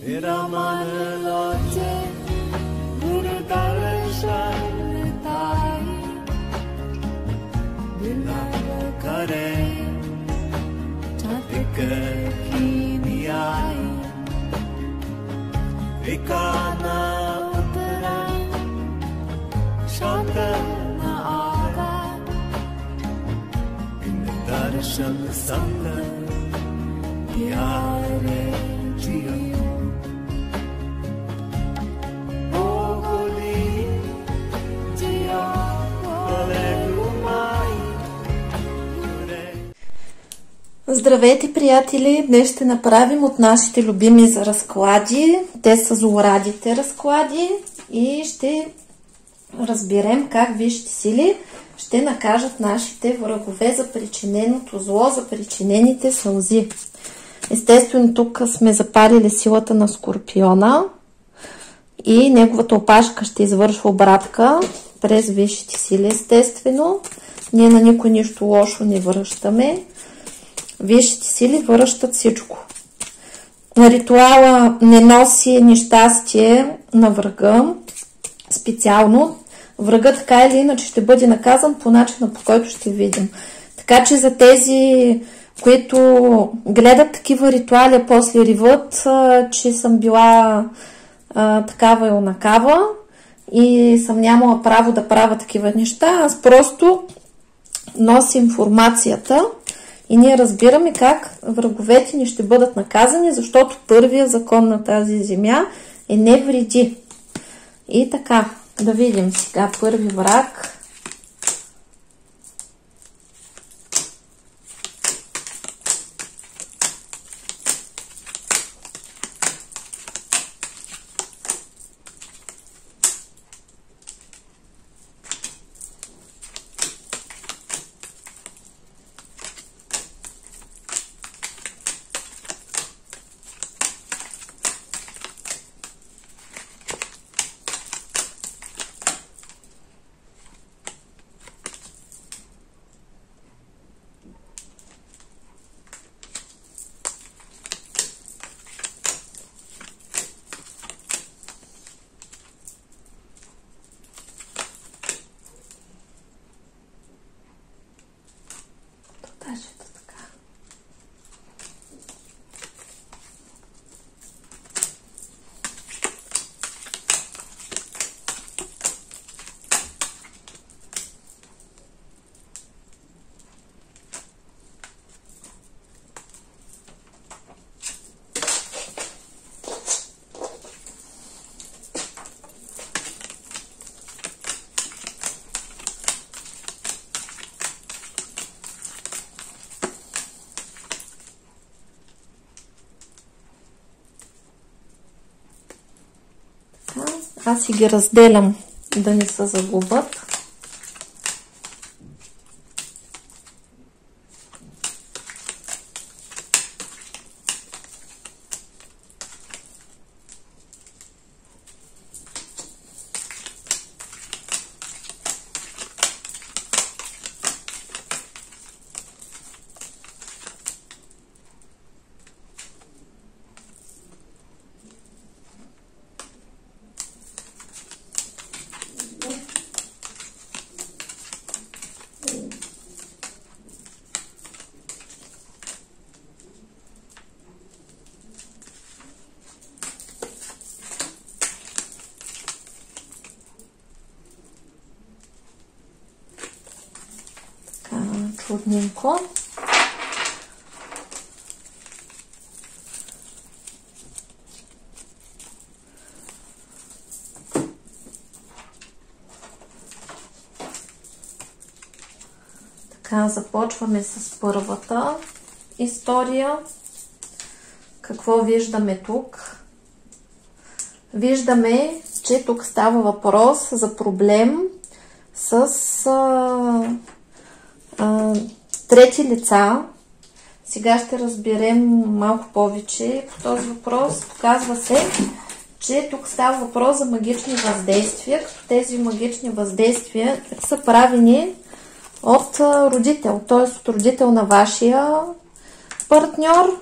तेरा मन लाजे गुरु दर्शन ताई दिल करे चातिक की नियाई विकाना उतरा शांत न आगा इन दर्शन संग प्यारे जियो Здравейте, приятели! Днес ще направим от нашите любими за разклади. Те са злорадите разклади и ще разберем как висшите сили ще накажат нашите врагове за причиненото зло, за причинените сълзи. Естествено, тук сме запалили силата на Скорпиона и неговата опашка ще извършва обратка през висшите сили. Естествено, ние на никой нищо лошо не връщаме. Висшите сили връщат всичко. Ритуала не носи нещастие на врага. Специално врага така или иначе ще бъде наказан по начина, по който ще видим. Така че за тези, които гледат такива ритуали, а после риват, че съм била такава и онакава и съм нямала право да правя такива неща, аз просто нося информацията и ние разбираме как враговете ни ще бъдат наказани, защото първият закон на тази земя е не вреди. И така, да видим сега първи враг. Аз си ги разделям да не се загубят. Чудненько. Така, започваме с първата история. Какво виждаме тук? Виждаме, че тук става въпрос за проблем с трети лица. Сега ще разберем малко повече по този въпрос. Показва се, че тук става въпрос за магични въздействия, като тези магични въздействия са правени от родител, т.е. от родител на вашия партньор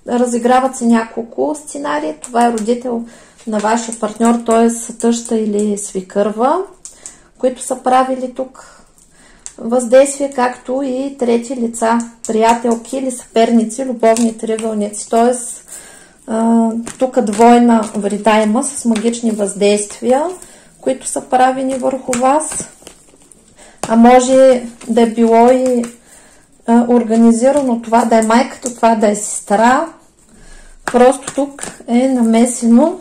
разиграват се няколко сценарии. Това е родител на вашия партньор, т.е. тъща или свикърва, които са правили тук въздействие, както и трети лица, приятелки или съперници, любовни триъгълници. Т.е. тук двойна вреда има с магични въздействия, които са правени върху вас. А може да е било и организирано това да е майката, това да е сестра. Просто тук е намесено,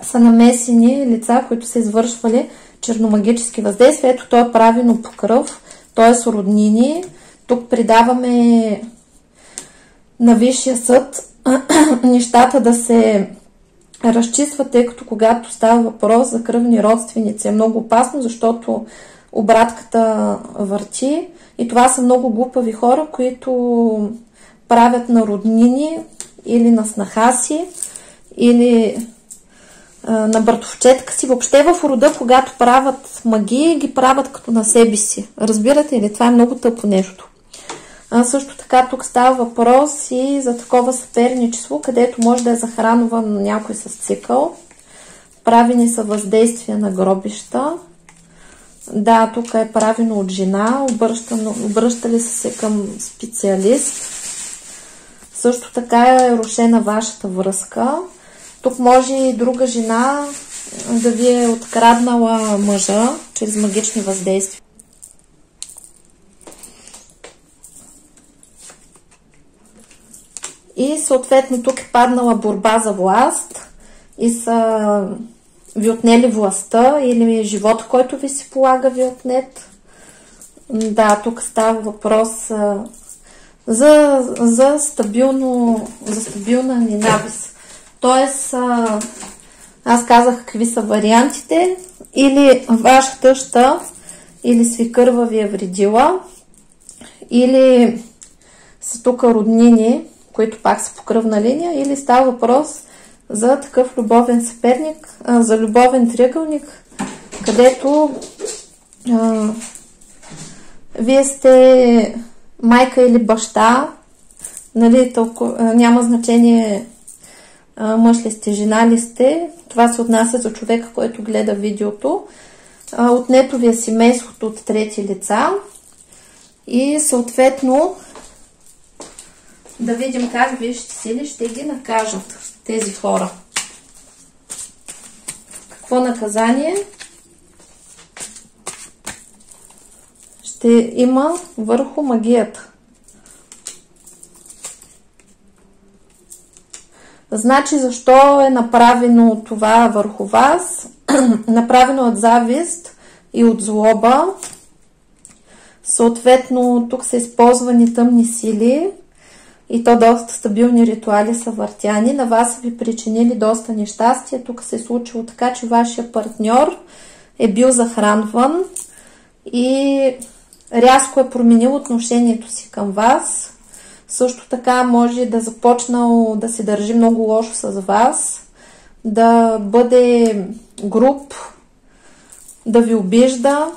са намесени лица, които са извършвали черномагически въздействия. Ето, то е правено по кръв, т.е. роднини. Тук придаваме на Висшия съд нещата да се разчистват, тъй като когато става въпрос за кръвни родственици е много опасно, защото обратката върти и това са много глупави хора, които правят на роднини или на снаха си, или на братовчетка си. Въобще в рода, когато правят магии, ги правят като на себе си. Разбирате ли? Това е много тъпо нещо. Също така тук става въпрос и за такова съперничество, където може да е захранван някой с цикъл. Правени са въздействия на гробища. Да, тук е правено от жена, обръщали са се към специалист. Също така е рушена вашата връзка. Тук може и друга жена да ви е откраднала мъжа чрез магични въздействия. И съответно тук е паднала борба за власт и са ви отнели властта или живота, който ви се полага, ви отнет. Да, тук става въпрос за стабилна ненавист. Тоест, аз казах какви са вариантите. Или ваша тъща или свикърва ви е вредила, или са тук роднини, които пак са по кръвна линия, или става въпрос за такъв любовен съперник, за любовен триъгълник, където вие сте майка или баща, нали, няма значение мъж ли сте, жена ли сте, това се отнася за човека, който гледа видеото, отнето ви е семейството от трети лица и съответно да видим как висшите сили ще ги накажат тези хора. Какво наказание ще има върху магията? Значи, защо е направено това върху вас? Направено от завист и от злоба. Съответно, тук са използвани тъмни сили и то доста стабилни ритуали са въртяни. На вас са ви причинили доста нещастие. Тук се е случило така, че вашия партньор е бил захранван и рязко е променил отношението си към вас. Също така може да започнал да се държи много лошо с вас, да бъде груб, да ви обижда.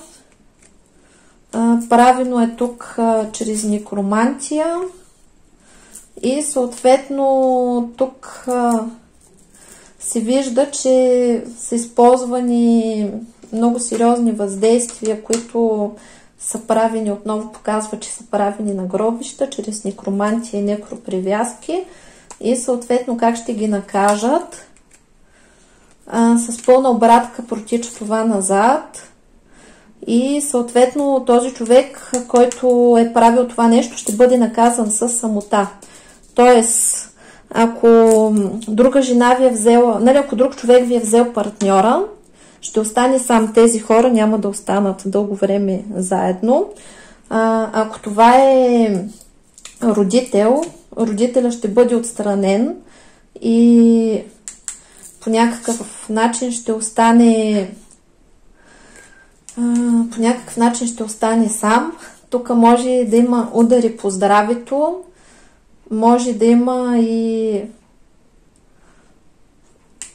Правилно е тук чрез некромантия и съответно тук се вижда, че са използвани много сериозни въздействия, които са правени, отново показва, че са правени на гробища, чрез некромантия и некропривязки и съответно как ще ги накажат. С пълна обратка протича това назад и съответно този човек, който е правил това нещо, ще бъде наказан с самота. Тоест, ако друга жена ви е взела, нали, ако друг човек ви е взел партньора, ще остане сам. Тези хора няма да останат дълго време заедно. Ако това е родител, родителя ще бъде отстранен и по някакъв начин ще остане сам. Тук може да има удари по здравето, може да има и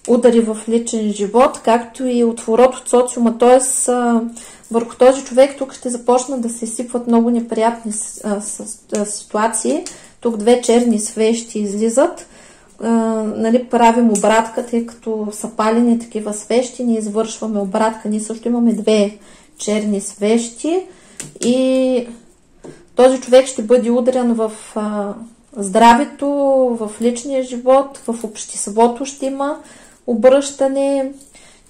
удари в личен живот, както и отворот от социума. Т.е. върху този човек тук ще започнат да се сипват много неприятни ситуации. Тук две черни свещи излизат. Нали, правим обратка, тъй като са палени такива свещи, ние извършваме обратка. Ние също имаме две черни свещи и този човек ще бъде ударен в здравето, в личния живот, в обществото ще има обръщане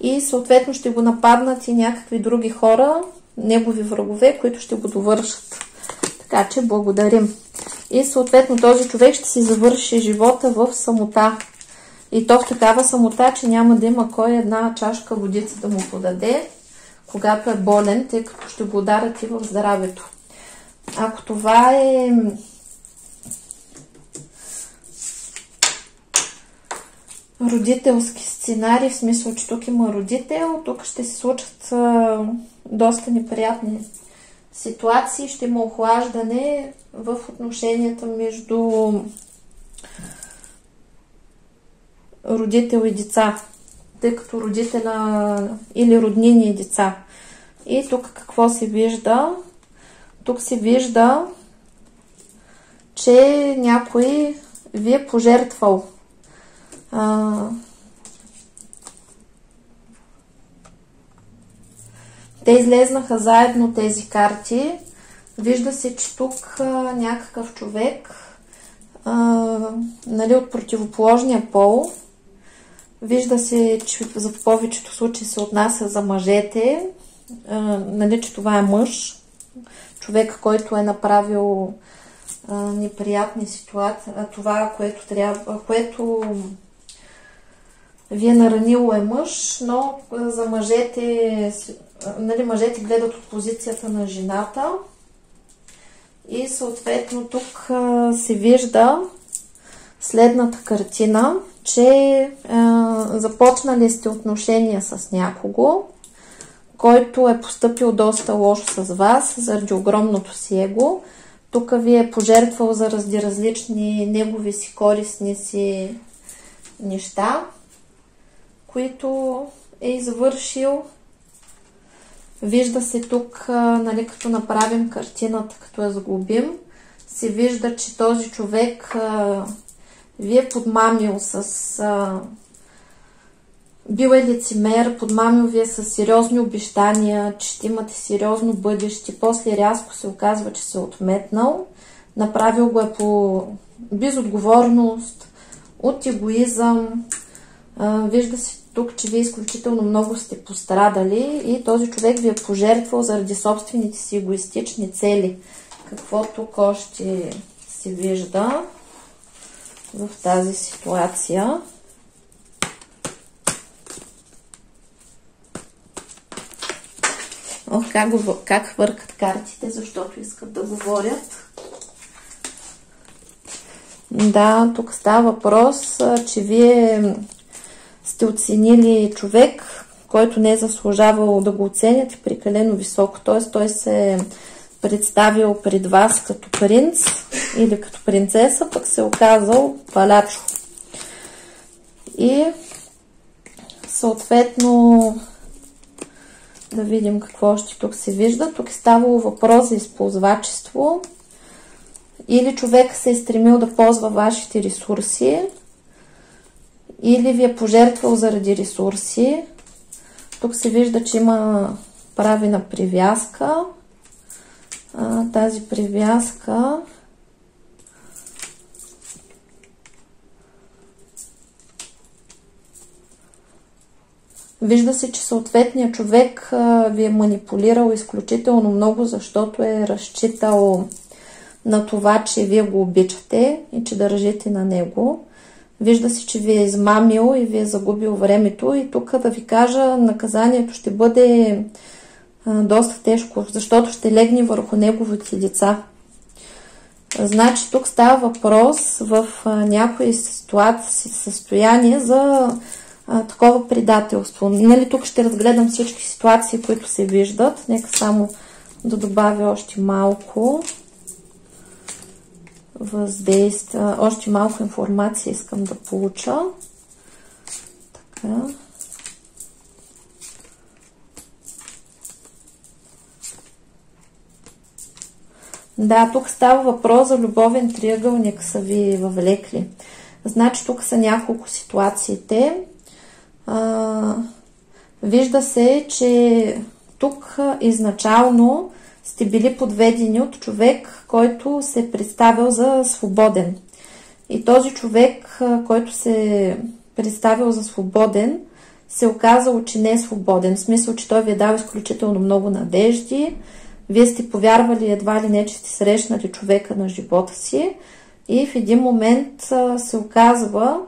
и съответно ще го нападнат и някакви други хора, негови врагове, които ще го довършат. Така че благодарим. И съответно този човек ще си завърши живота в самота. И то в такава самота, че няма да има кой една чашка водица да му подаде, когато е болен, тъй като ще го ударят и в здравето. Ако това е родителски сценарий, в смисъл, че тук има родител, тук ще се случат доста неприятни ситуации, ще има охлаждане в отношенията между родител и деца, тъй като родителя или роднини и деца. И тук какво се вижда? Тук се вижда, че някой ви е пожертвал. Те излезнаха заедно тези карти. Вижда се, че тук някакъв човек нали, от противоположния пол. Вижда се, че за повечето случаи се отнася за мъжете. Нали, че това е мъж. Човек, който е направил неприятни ситуации. Това, което ви е наранило е мъж, но за мъжете, нали, мъжете гледат от позицията на жената. И съответно тук се вижда следната картина, че започнали сте отношения с някого, който е постъпил доста лошо с вас заради огромното си его. Тук ви е пожертвал заради различни негови си корисни си неща, които е извършил. Вижда се тук, нали, като направим картината, като я сглобим, се вижда, че този човек ви е подмамил с... бил е лицемер, подмамил ви е с сериозни обещания, че ще имате сериозно бъдеще. После рязко се оказва, че се е отметнал. Направил го е по безотговорност, от егоизъм. Вижда се тук, че вие изключително много сте пострадали и този човек ви е пожертвал заради собствените си егоистични цели. Какво тук още се вижда в тази ситуация? Ох, как хвъркат картите, защото искат да говорят. Да, тук става въпрос, че вие сте оценили човек, който не е заслужавал да го оценят прекалено високо. Т.е. той се е представил пред вас като принц или като принцеса, пък се е оказал палачо. И съответно да видим какво още тук се вижда. Тук е ставало въпрос за използвачество. Или човек се е стремил да ползва вашите ресурси, или ви е пожертвал заради ресурси. Тук се вижда, че има правена привязка. Тази привязка вижда се, че съответният човек ви е манипулирал изключително много, защото е разчитал на това, че вие го обичате и че държите на него. Вижда се, че ви е измамил и ви е загубил времето. И тук да ви кажа, наказанието ще бъде доста тежко, защото ще легне върху неговите деца. Значи тук става въпрос в някои състояние за такова предателство. Нали, тук ще разгледам всички ситуации, които се виждат. Нека само да добавя още малко въздействие, още малко информация искам да получа. Така. Да, тук става въпрос за любовен триъгълник, са ви въвлекли. Значи тук са няколко ситуациите. Вижда се, че тук изначално сте били подведени от човек, който се е представил за свободен. И този човек, който се е представил за свободен, се оказало, че не е свободен. В смисъл, че той ви е дал изключително много надежди. Вие сте повярвали едва ли не, че сте срещнали човека на живота си. И в един момент се оказва,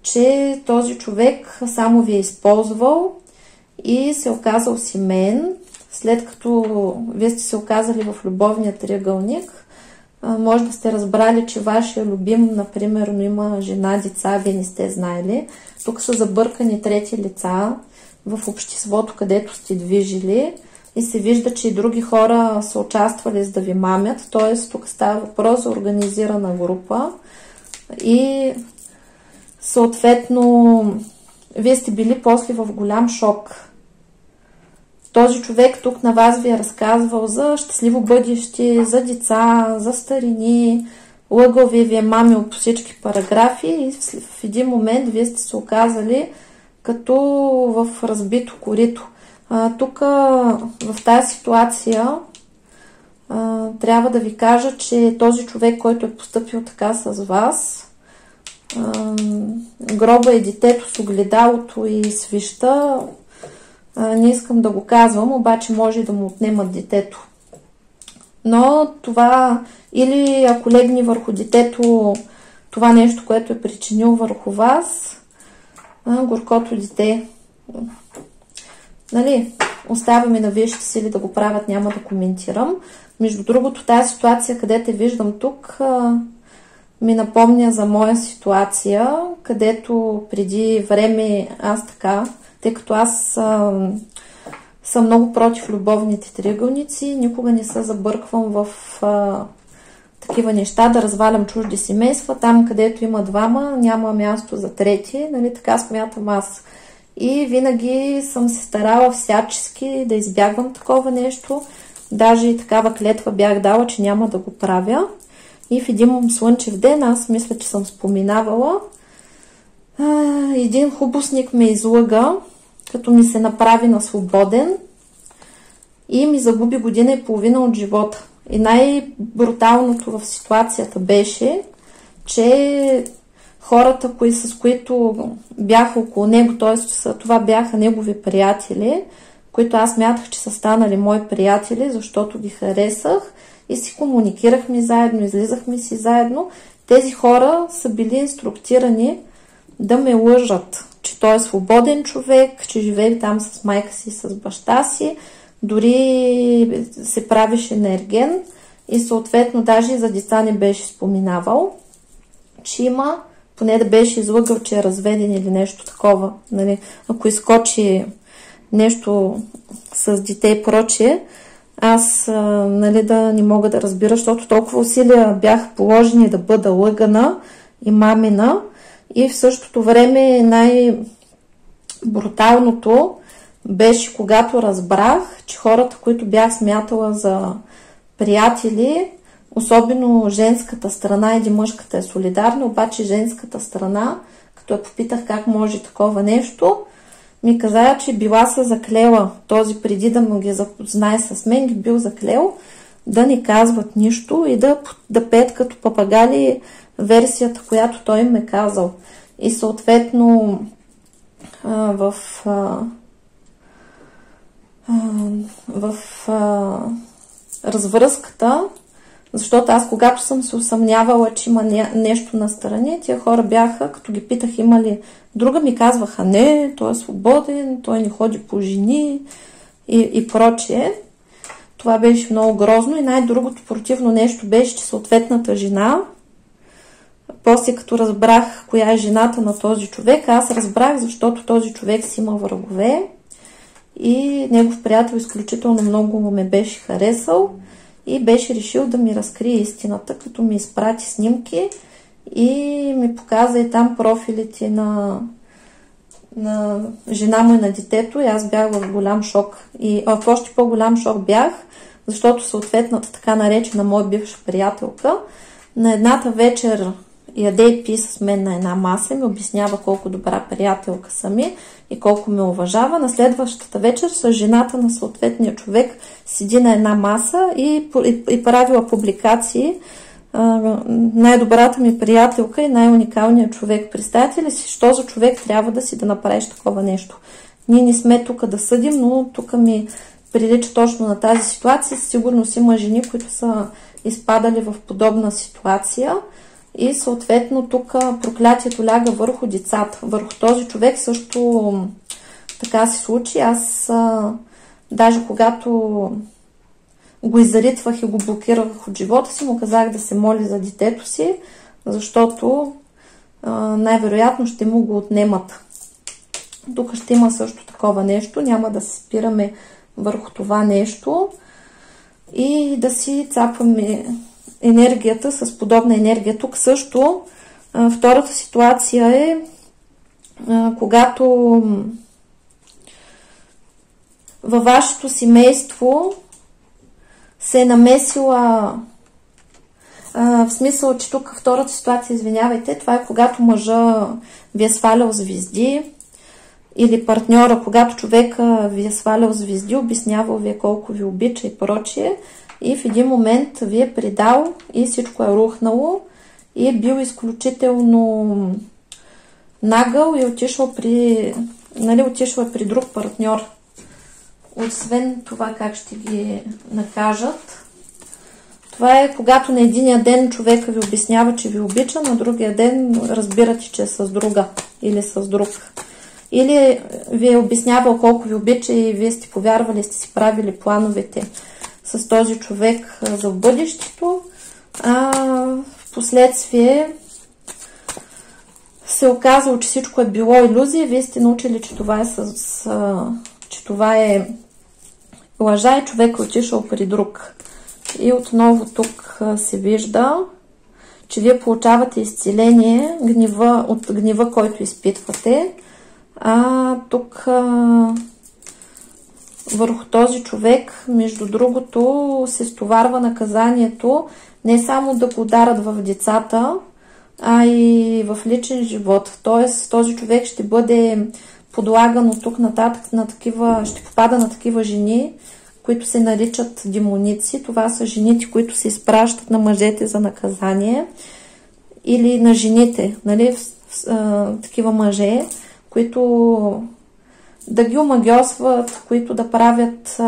че този човек само ви е използвал и се е оказал семейен. След като вие сте се оказали в любовния триъгълник, може да сте разбрали, че вашия любим, например, има жена, деца, вие не сте знаели. Тук са забъркани трети лица в обществото, където сте движили и се вижда, че и други хора са участвали за да ви мамят. Т.е. тук става въпрос за организирана група и съответно вие сте били после в голям шок. Този човек тук на вас ви е разказвал за щастливо бъдеще, за деца, за старини, лъгал ви е мамил по всички параграфи и в един момент вие сте се оказали като в разбито корито. Тук в тази ситуация трябва да ви кажа, че този човек, който е постъпил така с вас, гроба е детето с огледалото и свища. Не искам да го казвам, обаче може да му отнемат детето. Но това, или ако легне върху детето това нещо, което е причинил върху вас, горкото дете, нали, оставаме на висшите сили да го правят, няма да коментирам. Между другото, тази ситуация, където виждам тук, ми напомня за моя ситуация, където преди време аз така, тъй като аз съм много против любовните триъгълници, никога не се забърквам в такива неща, да развалям чужди семейства, там където има двама, няма място за трети, нали, така смятам аз. И винаги съм се старала всячески да избягвам такова нещо, даже и такава клетва бях дала, че няма да го правя. И в един слънчев ден, аз мисля, че съм споменавала, един хубосник ме излъга, като ми се направи на свободен и ми загуби година и половина от живота. И най-бруталното в ситуацията беше, че хората, с които бяха около него, т.е. това бяха негови приятели, които аз мятах, че са станали мои приятели, защото ги харесах и си комуникирахме заедно, излизахме си заедно. Тези хора са били инструктирани да ме лъжат, че той е свободен човек, че живее там с майка си и с баща си, дори се правеше енерген и съответно даже и за деца не беше споменавал, че има, поне да беше излъгал, че е разведен или нещо такова. Нали? Ако изкочи нещо с дете и прочие, аз нали, да не мога да разбира, защото толкова усилия бях положени да бъда лъгана и мамина. И в същото време най-бруталното беше, когато разбрах, че хората, които бях смятала за приятели, особено женската страна, или мъжката е солидарна, обаче женската страна, като я попитах как може такова нещо, ми каза, че била се заклела, този преди да му ги запознае с мен, ги бил заклел да не казват нищо и да пеят като папагали версията, която той им е казал. И съответно в развръзката, защото аз когато съм се усъмнявала, че има нещо настрани, тия хора бяха, като ги питах има ли друга, ми казваха не, той е свободен, той не ходи по жени и прочее. Това беше много грозно и най-другото противно нещо беше, че съответната жена, после като разбрах коя е жената на този човек, аз разбрах, защото този човек си има врагове и негов приятел изключително много ме беше харесал и беше решил да ми разкрие истината, като ми изпрати снимки и ми показа и там профилите на жена му и на детето и аз бях в голям шок. И в още по-голям шок бях, защото съответната така наречена моя бивша приятелка на едната вечер яде и пи с мен на една маса и ми обяснява колко добра приятелка съм и колко ме уважава. На следващата вечер с жената на съответния човек седи на една маса и правила публикации. Най-добрата ми приятелка и най-уникалният човек. Представете ли си, що за човек трябва да направиш такова нещо? Ние не сме тук да съдим, но тук ми прилича точно на тази ситуация. Сигурно си има жени, които са изпадали в подобна ситуация и съответно тук проклятието ляга върху децата. Върху този човек също така се случи. Аз даже когато го изритвах и го блокирах от живота си, му казах да се моли за детето си, защото най-вероятно ще му го отнемат. Тук ще има също такова нещо, няма да се спираме върху това нещо и да си цапаме енергията с подобна енергия. Тук също втората ситуация е когато във вашето семейство се е намесила, в смисъл, че тук втората ситуация, извинявайте, това е когато мъжа ви е свалял звезди или партньора, когато човека ви е свалял звезди, обяснявал ви колко ви обича и прочие, и в един момент ви е предал и всичко е рухнало и е бил изключително нагъл и отишъл при друг партньор. Освен това как ще ги накажат. Това е когато на единия ден човека ви обяснява, че ви обича, на другия ден разбирате, че е с друга или с друг. Или ви е обяснявал колко ви обича и вие сте повярвали, сте си правили плановете с този човек за бъдещето. В последствие се оказало, че всичко е било илюзия. Вие сте научили, че това е лъжа и човек е отишъл при друг. И отново тук се вижда, че вие получавате изцеление от гнева, който изпитвате. Тук върху този човек, между другото, се стоварва наказанието не само да го ударат в децата, а и в личен живот. Тоест, този човек ще бъде подлаган от тук нататък ще попада на такива жени, които се наричат демоници. Това са жените, които се изпращат на мъжете за наказание, или на жените, нали, такива мъже, които да ги омагьосват, които да правят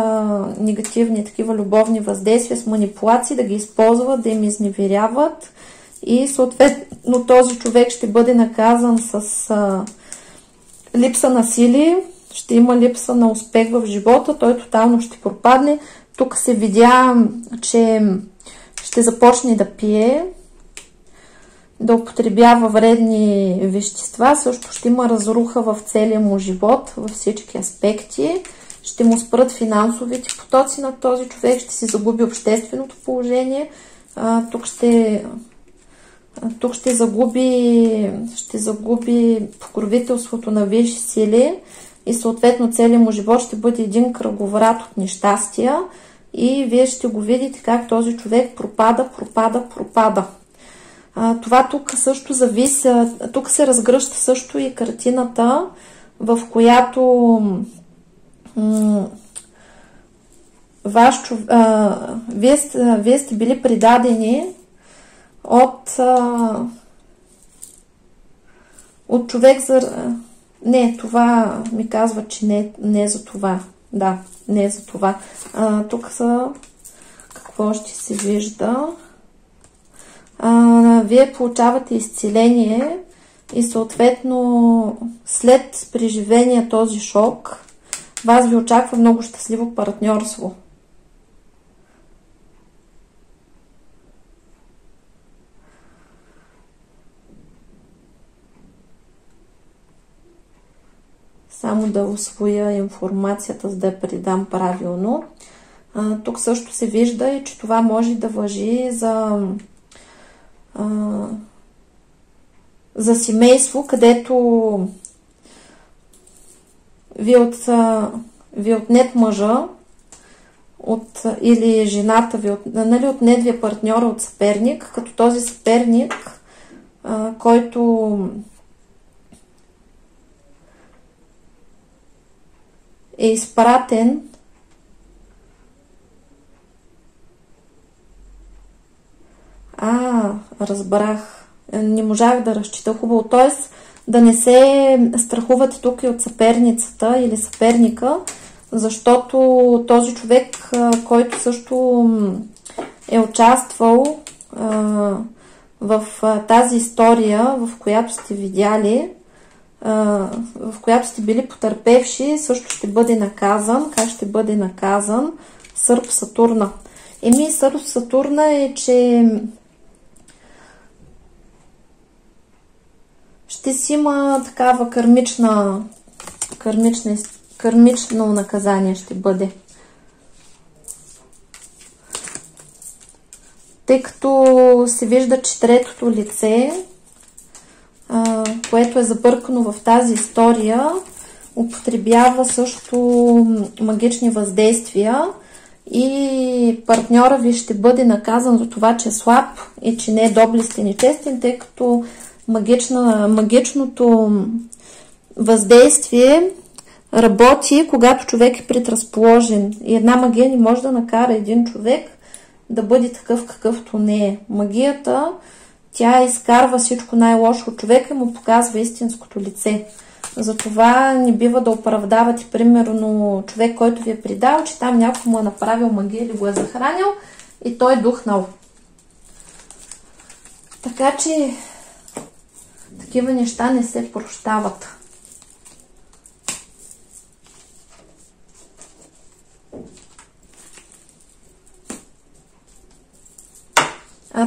негативни такива любовни въздействия с манипулации, да ги използват, да им изневеряват и съответно този човек ще бъде наказан с липса на сили, ще има липса на успех в живота, той тотално ще пропадне. Тук се видя, че ще започне да пие, да употребява вредни вещества, също ще има разруха в целия му живот, във всички аспекти. Ще му спрат финансовите потоци на този човек, ще се загуби общественото положение, тук ще загуби покровителството на висши сили и съответно целият му живот ще бъде един кръговрат от нещастия и вие ще го видите как този човек пропада. Това тук също зависи, тук се разгръща също и картината, в която вие сте били предадени от човек за... Не, това ми казва, че не е за това. Да, не е за това. Тук са... Какво ще се вижда? Вие получавате изцеление и съответно след преживения този шок вас ви очаква много щастливо партньорство. Само да усвоя информацията, за да я предам правилно. Тук също се вижда и че това може да важи за семейство, където ви отнет мъжа, или жената ви, от недвия партньора, от съперник, като този съперник, който е изпратен разбрах. Не можах да разчита хубаво. Т.е. да не се страхувате тук и от съперницата или съперника, защото този човек, който също е участвал в тази история, в която сте видяли, в която сте били потърпевши, също ще бъде наказан. Как ще бъде наказан? Сърп Сатурна. Сърп Сатурна е, че ще си има такава кармично наказание ще бъде. Тъй като се вижда, че третото лице, което е забъркано в тази история, употребява също магични въздействия и партньора ви ще бъде наказан за това, че е слаб и че не е доблестен и честен, тъй като магичното въздействие работи, когато човек е предразположен. И една магия не може да накара един човек да бъде такъв, какъвто не е. Магията, тя изкарва всичко най-лошо от човека и му показва истинското лице. Затова не бива да оправдавате, примерно, човек, който ви е предал, че там някой му е направил магия или го е захранил и той е духнал. Така че такива неща не се прощават.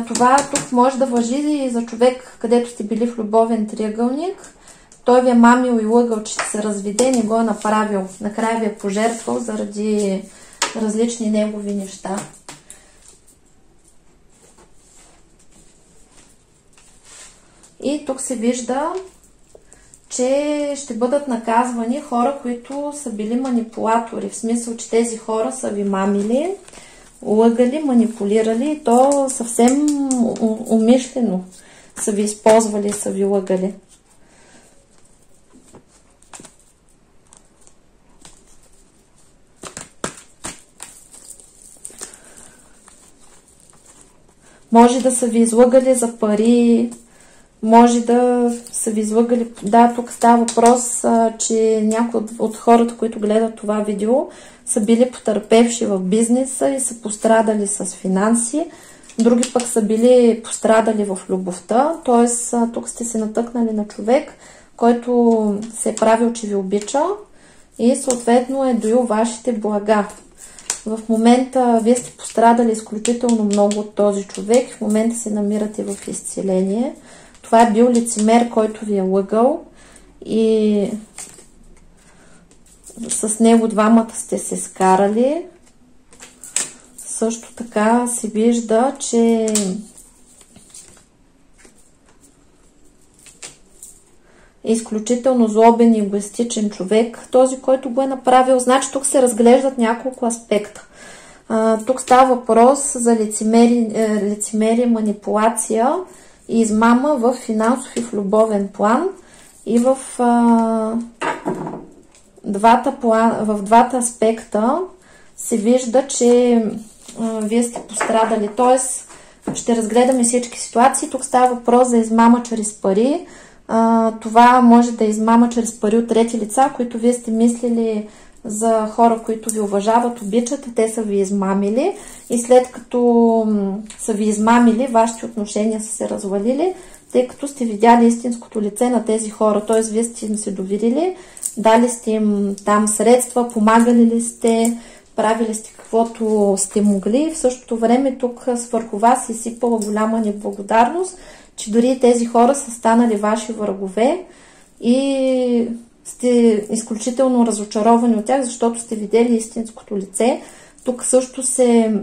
Това тук може да важи и за човек, където сте били в любовен триъгълник. Той ви е мамил и лъгал, че ще се разведе, не го е направил. Накрая ви е пожертвал заради различни негови неща. И тук се вижда, че ще бъдат наказвани хора, които са били манипулатори. В смисъл, че тези хора са ви мамили, лъгали, манипулирали и то съвсем умишлено са ви използвали, са ви лъгали. Може да са ви излъгали за пари, може да са ви излъгали... Да, тук става въпрос, че някои от хората, които гледат това видео, са били потърпевши в бизнеса и са пострадали с финанси. Други пък са били пострадали в любовта. Т.е. тук сте се натъкнали на човек, който се е правил, че ви обича и съответно е доил вашите блага. В момента вие сте пострадали изключително много от този човек. В момента се намирате в изцеление. Това е бил лицемер, който ви е лъгал и с него двамата сте се скарали. Също така се вижда, че е изключително злобен и егоистичен човек, този, който го е направил. Значи тук се разглеждат няколко аспекта. Тук става въпрос за лицемерие, манипулация и измама в финансов и в любовен план. И в двата аспекта се вижда, че вие сте пострадали. Тоест, ще разгледаме всички ситуации. Тук става въпрос за измама чрез пари. Това може да е измама чрез пари от трети лица, които вие сте мислили за хора, които ви уважават, обичат, те са ви измамили и след като са ви измамили, вашите отношения са се развалили, тъй като сте видяли истинското лице на тези хора, т.е. вие сте им се доверили, дали сте им там средства, помагали ли сте, правили сте каквото сте могли. В същото време тук върху вас е сипала голяма неблагодарност, че дори тези хора са станали ваши врагове и сте изключително разочаровани от тях, защото сте видели истинското лице. Тук също се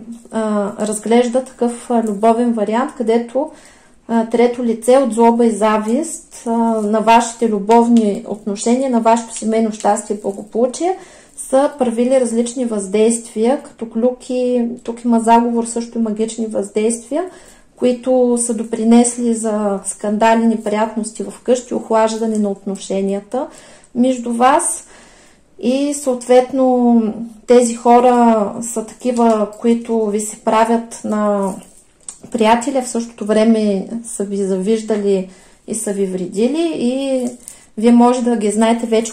разглежда такъв любовен вариант, където трето лице от злоба и завист на вашите любовни отношения, на вашето семейно щастие и благополучие са правили различни въздействия, като клюки, тук има заговор, също и магични въздействия, които са допринесли за скандали, неприятности вкъщи, охлаждане на отношенията между вас. И съответно тези хора са такива, които ви се правят на приятели, в същото време са ви завиждали и са ви вредили, и вие може да ги знаете вече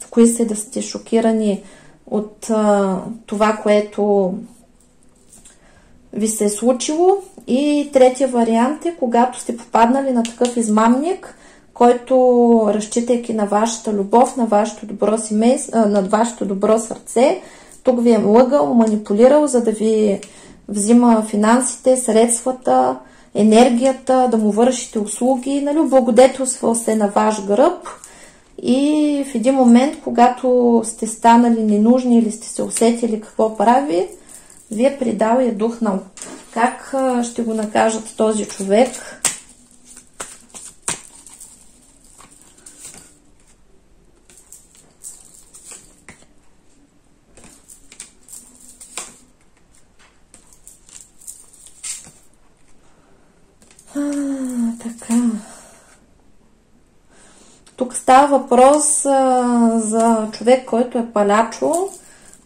кои са, да сте шокирани от това, което ви се е случило. И третия вариант е, когато сте попаднали на такъв измамник, който, разчитайки на вашата любов, на вашето добро семейство, на вашето добро сърце, тук ви е лъгал, манипулирал, за да ви взима финансите, средствата, енергията, да му вършите услуги, нали, облагодетелствал се на ваш гръб, и в един момент, когато сте станали ненужни или сте се усетили какво прави, ви е предал и е духнал. Как ще го накажат този човек? Така. Тук става въпрос за човек, който е палячо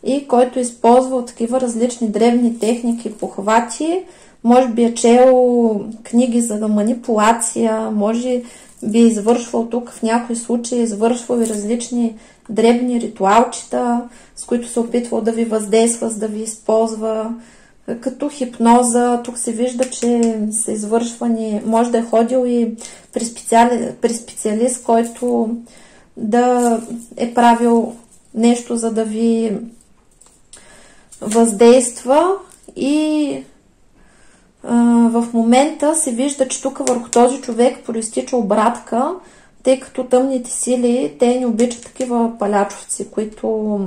и който използва такива различни древни техники и похвати. Може би е чел книги за манипулация, може би е извършвал тук в някои случаи, извършвал и различни дребни ритуалчета, с които се опитвал да ви въздейства, да ви използва, като хипноза. Тук се вижда, че са извършвани, може да е ходил и при специалист, който да е правил нещо, за да ви въздейства. И в момента се вижда, че тук върху този човек проистича обратка, тъй като тъмните сили, те не обичат такива палячовци, които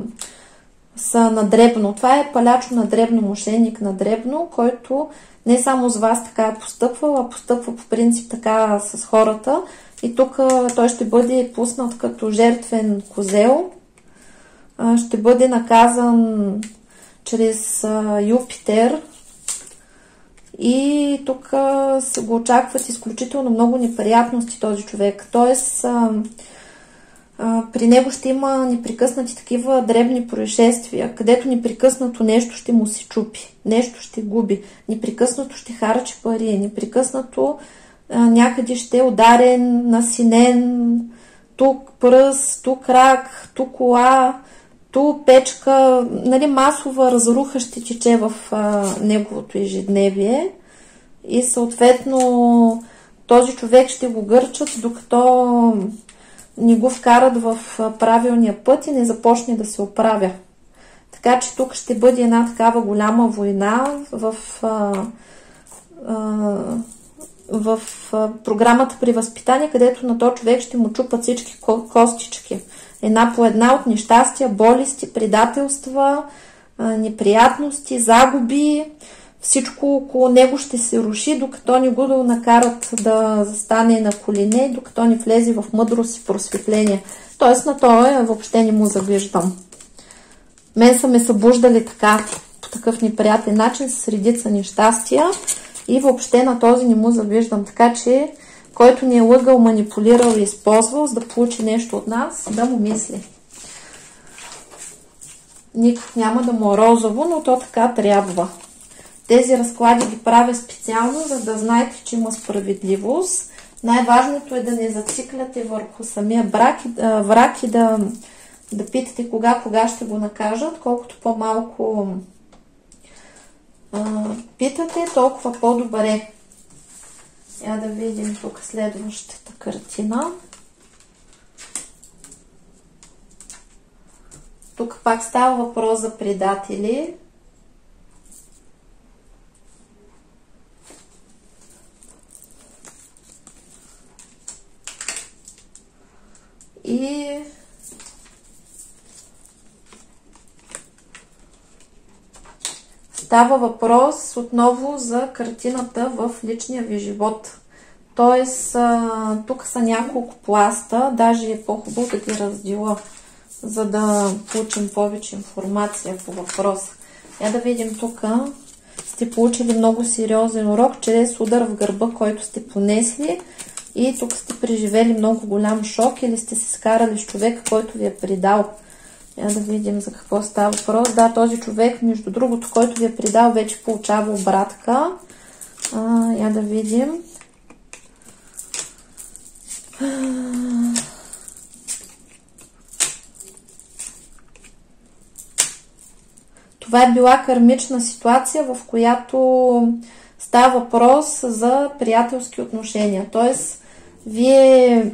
са на дребно. Това е палячо на дребно, мошенник на дребно, който не само с вас така е постъпвал, а постъпва по принцип така с хората. И тук той ще бъде пуснат като жертвен козел. Ще бъде наказан чрез Юпитер. И тук се го очакват изключително много неприятности този човек. Тоест, при него ще има непрекъснати такива дребни происшествия, където непрекъснато нещо ще му се чупи, нещо ще губи, непрекъснато ще харчи пари, непрекъснато някъде ще е ударен, насинен, тук пръст, тук рак, тук кола, тук печка, нали, масова разруха ще тече в неговото ежедневие, и съответно този човек ще го гърчат, докато не го вкарат в правилния път и не започне да се оправя. Така че тук ще бъде една такава голяма война в програмата при възпитание, където на този човек ще му чупат всички костички. Една по една от нещастия, болести, предателства, неприятности, загуби. Всичко около него ще се руши, докато не го накарат да застане на колене, докато не влезе в мъдрост и просветление. Тоест на това въобще не му завиждам. Мен са ме събуждали така, по такъв неприятен начин, с редица нещастия, и въобще на този не му завиждам. Така че, който ни е лъгал, манипулирал и използвал, за да получи нещо от нас, да му мисли. Никак няма да му е розово, но то така трябва. Тези разклади ги правя специално, за да знаете, че има справедливост. Най-важното е да не зацикляте върху самия враг и да питате кога ще го накажат. Колкото по-малко питате, толкова по-добре. Я да видим тук следващата картина. Тук пак става въпрос за предатели. И става въпрос отново за картината в личния ви живот. Тоест, тук са няколко пласта, даже е по-хубаво да ги раздела, за да получим повече информация по въпроса. Я да видим тук. Сте получили много сериозен урок чрез удар в гърба, който сте понесли, и тук сте преживели много голям шок или сте се скарали с човека, който ви е предал. Я да видим за какво става въпрос. Да, този човек, между другото, който ви е предал, вече получава обратка. Я да видим. Това е била кармична ситуация, в която става въпрос за приятелски отношения. Тоест, вие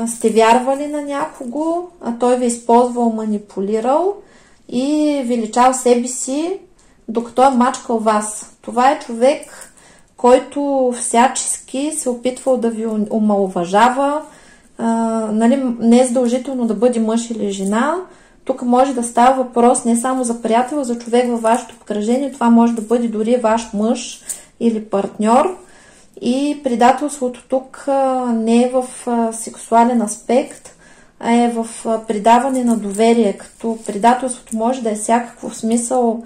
сте вярвали на някого, а той ви е използвал, манипулирал и величал себе си, докато е мачкал вас. Това е човек, който всячески се опитвал да ви омаловажава, не е задължително да бъде мъж или жена. Тук може да става въпрос не само за приятел, а за човек във вашето обкръжение. Това може да бъде дори ваш мъж или партньор. И предателството тук не е в сексуален аспект, а е в предаване на доверие, като предателството може да е всякакво, в смисъл,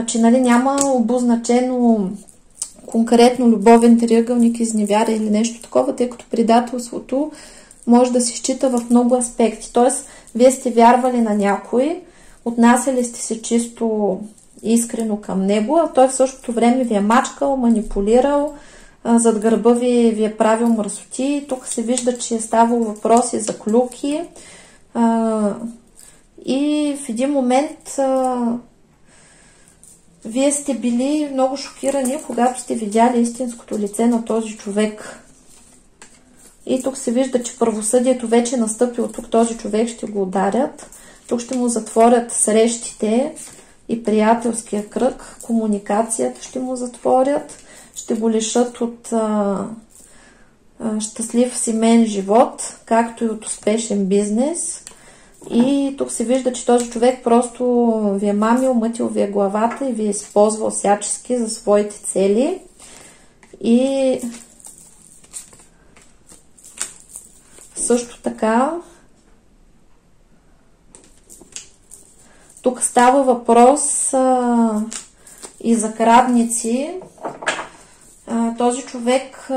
че няма обозначено конкретно любовен триъгълник, изневяра или нещо такова, тъй като предателството може да се счита в много аспекти. Тоест, вие сте вярвали на някой, отнасяли сте се чисто искрено към него, а той в същото време ви е мачкал, манипулирал, зад гърба ви е правил мръсоти. Тук се вижда, че е ставало въпроси за клюки. И в един момент вие сте били много шокирани, когато сте видяли истинското лице на този човек. И тук се вижда, че правосъдието вече е настъпило. Тук този човек ще го ударят. Тук ще му затворят срещите и приятелския кръг. Комуникацията ще му затворят. Ще го лишат от щастлив семейен живот, както и от успешен бизнес. И тук се вижда, че този човек просто ви е мамил, мътил ви е главата и ви е използвал всячески за своите цели. И също така тук става въпрос и за крадници. Този човек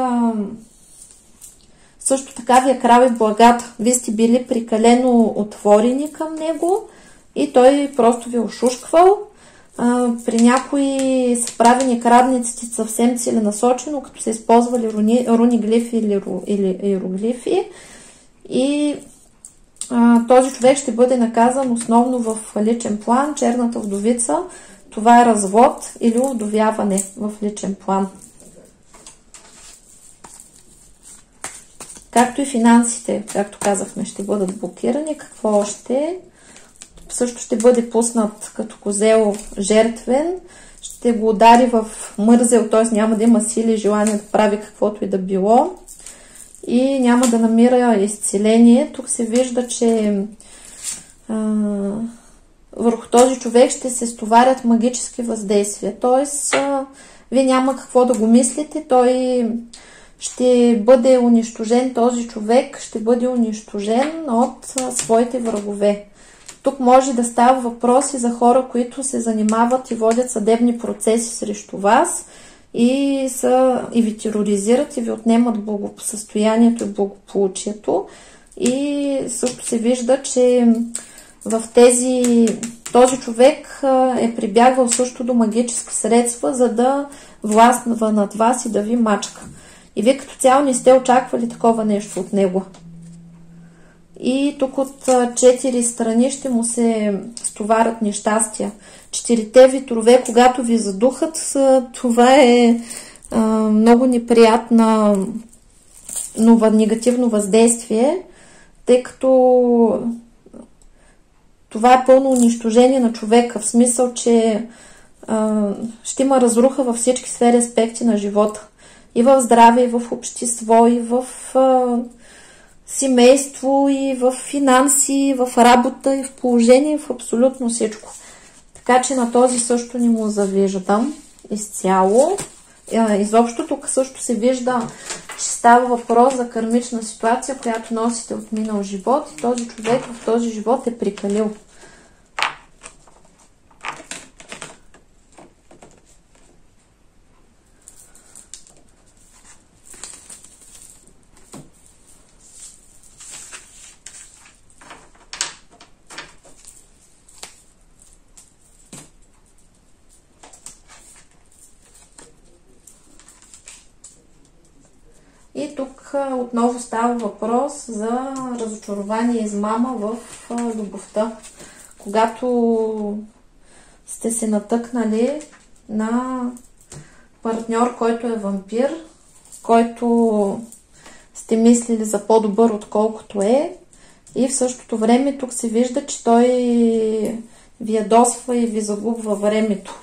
също така ви е крал и благата. Вие сте били прекалено отворени към него и той просто ви е ошушквал. При някои са правени крадниците съвсем целенасочено, като са използвали руни глифи или иероглифи. И този човек ще бъде наказан основно в личен план. Черната вдовица, това е развод или овдовяване в личен план. Както и финансите, както казахме, ще бъдат блокирани. Какво още? Също ще бъде пуснат като козел жертвен. Ще го удари в мързел, т.е. няма да има сили и желание да прави каквото и да било. И няма да намира изцеление. Тук се вижда, че върху този човек ще се стоварят магически въздействия. Т.е. вие няма какво да го мислите, той ще бъде унищожен, този човек ще бъде унищожен от своите врагове. Тук може да става въпроси за хора, които се занимават и водят съдебни процеси срещу вас и ви тероризират и ви отнемат благосъстоянието и благополучието. И също се вижда, че в този човек е прибягвал също до магически средства, за да властва над вас и да ви мачка. И вие като цяло не сте очаквали такова нещо от него. И тук от 4 страни ще му се стоварят нещастия. 4 ветрове, когато ви задухат, това е много неприятна негативно въздействие, тъй като това е пълно унищожение на човека, в смисъл, че ще има разруха във всички сфери аспекти на живота. И в здраве, и в общество, и в семейство, и в финанси, и в работа, и в положение, и в абсолютно всичко. Така че на този също не му завиждам изцяло. изобщо тук също се вижда, че става въпрос за кармична ситуация, която носите от минал живот и този човек в този живот е прекалил. И тук отново става въпрос за разочарование и измама в любовта. Когато сте се натъкнали на партньор, който е вампир, който сте мислили за по-добър отколкото е, и в същото време тук се вижда, че той ви ядосва и ви загубва времето.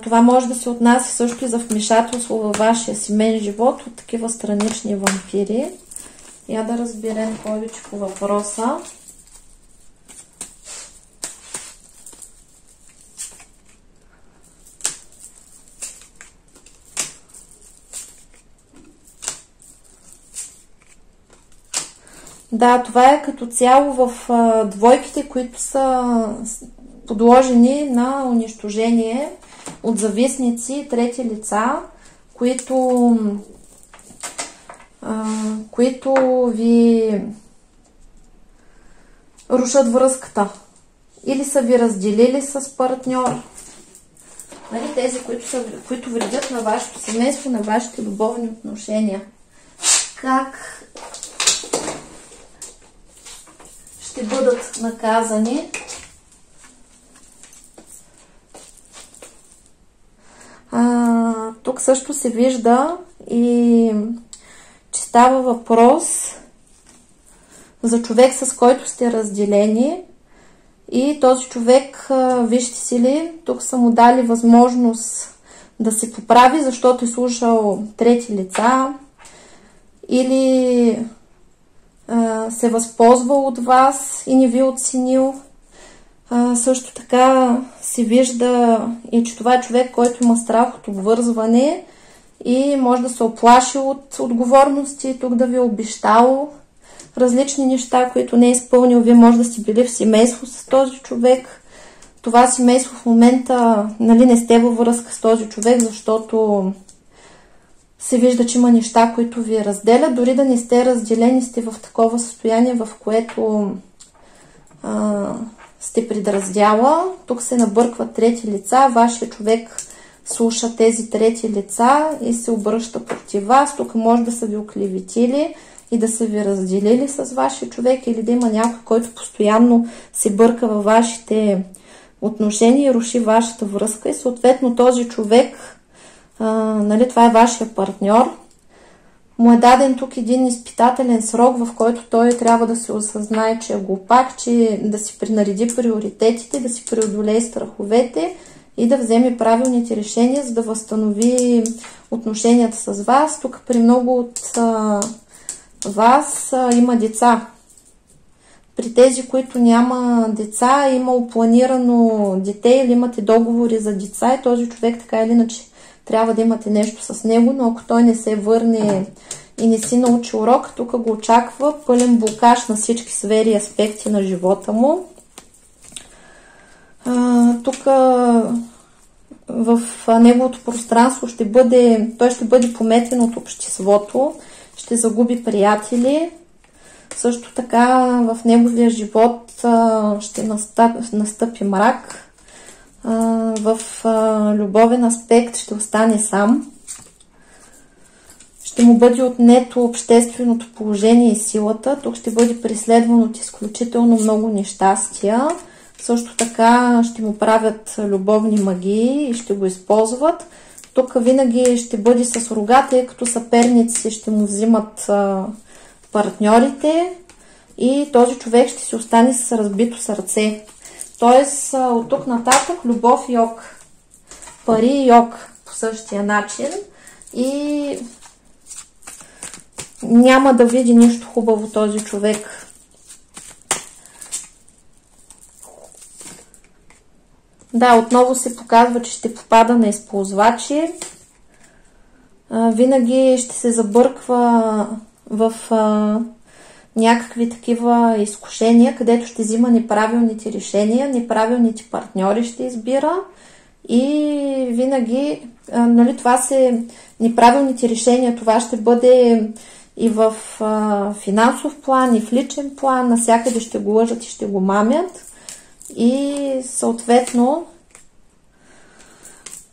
Това може да се отнася също и за вмешателство във вашия семейен живот от такива странични вампири. Я да разберем повече по въпроса. Да, това е като цяло в двойките, които са подложени на унищожение от завистници, трети лица, които ви рушат връзката. Или са ви разделили с партньор. Нали, тези, които вредят на вашето семейство, на вашите любовни отношения. Как ще бъдат наказани? Тук също се вижда и че става въпрос за човек, с който сте разделени, и този човек, вижте си ли, тук са му дали възможност да се поправи, защото е слушал трети лица или се възползвал от вас и не ви оценил. Също така се вижда и че това е човек, който има страх от обвързване и може да се оплашил от отговорности, тук да ви е обещал различни неща, които не е изпълнил. Вие може да сте били в семейство с този човек. Това семейство в момента, нали, не сте във връзка с този човек, защото се вижда, че има неща, които ви разделят. Дори да не сте разделени, сте в такова състояние, в което сте предраздяла. Тук се набъркват трети лица. Вашия човек слуша тези трети лица и се обръща против вас. Тук може да са ви оклеветили и да са ви разделили с вашия човек, или да има някой, който постоянно се бърка във вашите отношения и руши вашата връзка. И съответно този човек, нали, това е вашия партньор, му е даден тук един изпитателен срок, в който той трябва да се осъзнае, че е глупак, че да си пренареди приоритетите, да си преодолее страховете и да вземе правилните решения, за да възстанови отношенията с вас. Тук при много от вас има деца. При тези, които няма деца, имало планирано дете или имате договори за деца и този човек така или иначе трябва да имате нещо с него, но ако той не се върне и не си научи урок, тук го очаква пълен блокаж на всички сфери и аспекти на живота му. Тук в неговото пространство той ще бъде пометен от обществото, ще загуби приятели. Също така в неговия живот ще настъпи мрак. В любовен аспект ще остане сам. Ще му бъде отнето общественото положение и силата. Тук ще бъде преследван от изключително много нещастия. Също така ще му правят любовни магии и ще го използват. Тук винаги ще бъде с рога, тъй като съперници ще му взимат партньорите и този човек ще си остане с разбито сърце. Тоест от тук нататък любов и йог, пари и йог по същия начин и няма да види нищо хубаво този човек. Да, отново се показва, че ще попада на използвачи. Винаги ще се забърква в някакви такива изкушения, където ще взима неправилните решения, неправилните партньори ще избира и винаги, нали, това са неправилните решения, това ще бъде и в финансов план, и в личен план, навсякъде ще го лъжат и ще го мамят и съответно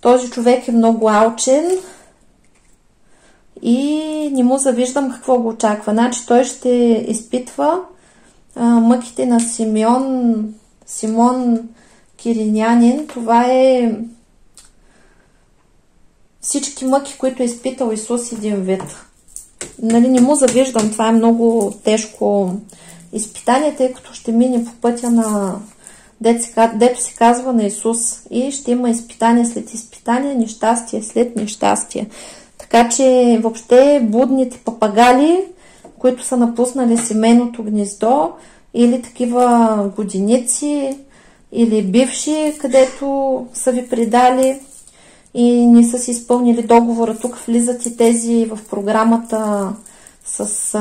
този човек е много алчен и не му завиждам какво го очаква. Значи той ще изпитва мъките на Симон Киринянин. Това е всички мъки, които е изпитал Исус един вид. Нали, не му завиждам, това е много тежко изпитание, тъй като ще мине по пътя на дето се казва на Исус и ще има изпитание след изпитание, нещастие след нещастие. Така че въобще блудните папагали, които са напуснали семейното гнездо, или такива годиници, или бивши, където са ви предали и не са си изпълнили договора, тук влизат и тези в програмата с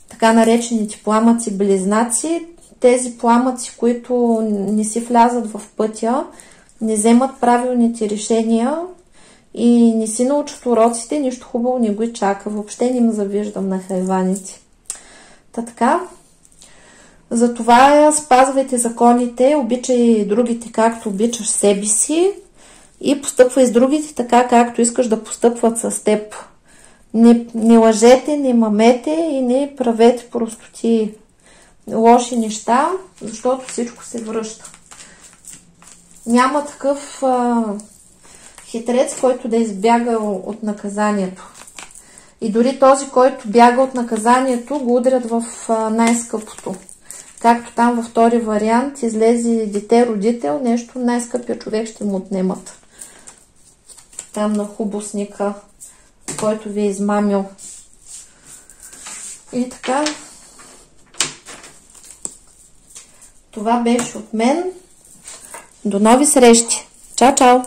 така наречените пламъци-близнаци. Тези пламъци, които не си влязат в пътя, не вземат правилните решения и не си научат уроците, нищо хубаво не го чака. Въобще не им завиждам на хайваните. Та така. Затова спазвайте законите, обичай другите както обичаш себе си и постъпвай с другите така, както искаш да постъпват с теб. Не лъжете, не мамете и не правете простоти лоши неща, защото всичко се връща. Няма такъв хитрец, който да избяга от наказанието. И дори този, който бяга от наказанието, го удрят в най-скъпото. Както там във втори вариант излезе дете-родител, нещо най-скъпия човек ще му отнемат. Там на хубосника, който ви е измамил. И така. Това беше от мен. До нови срещи! Чао, чао!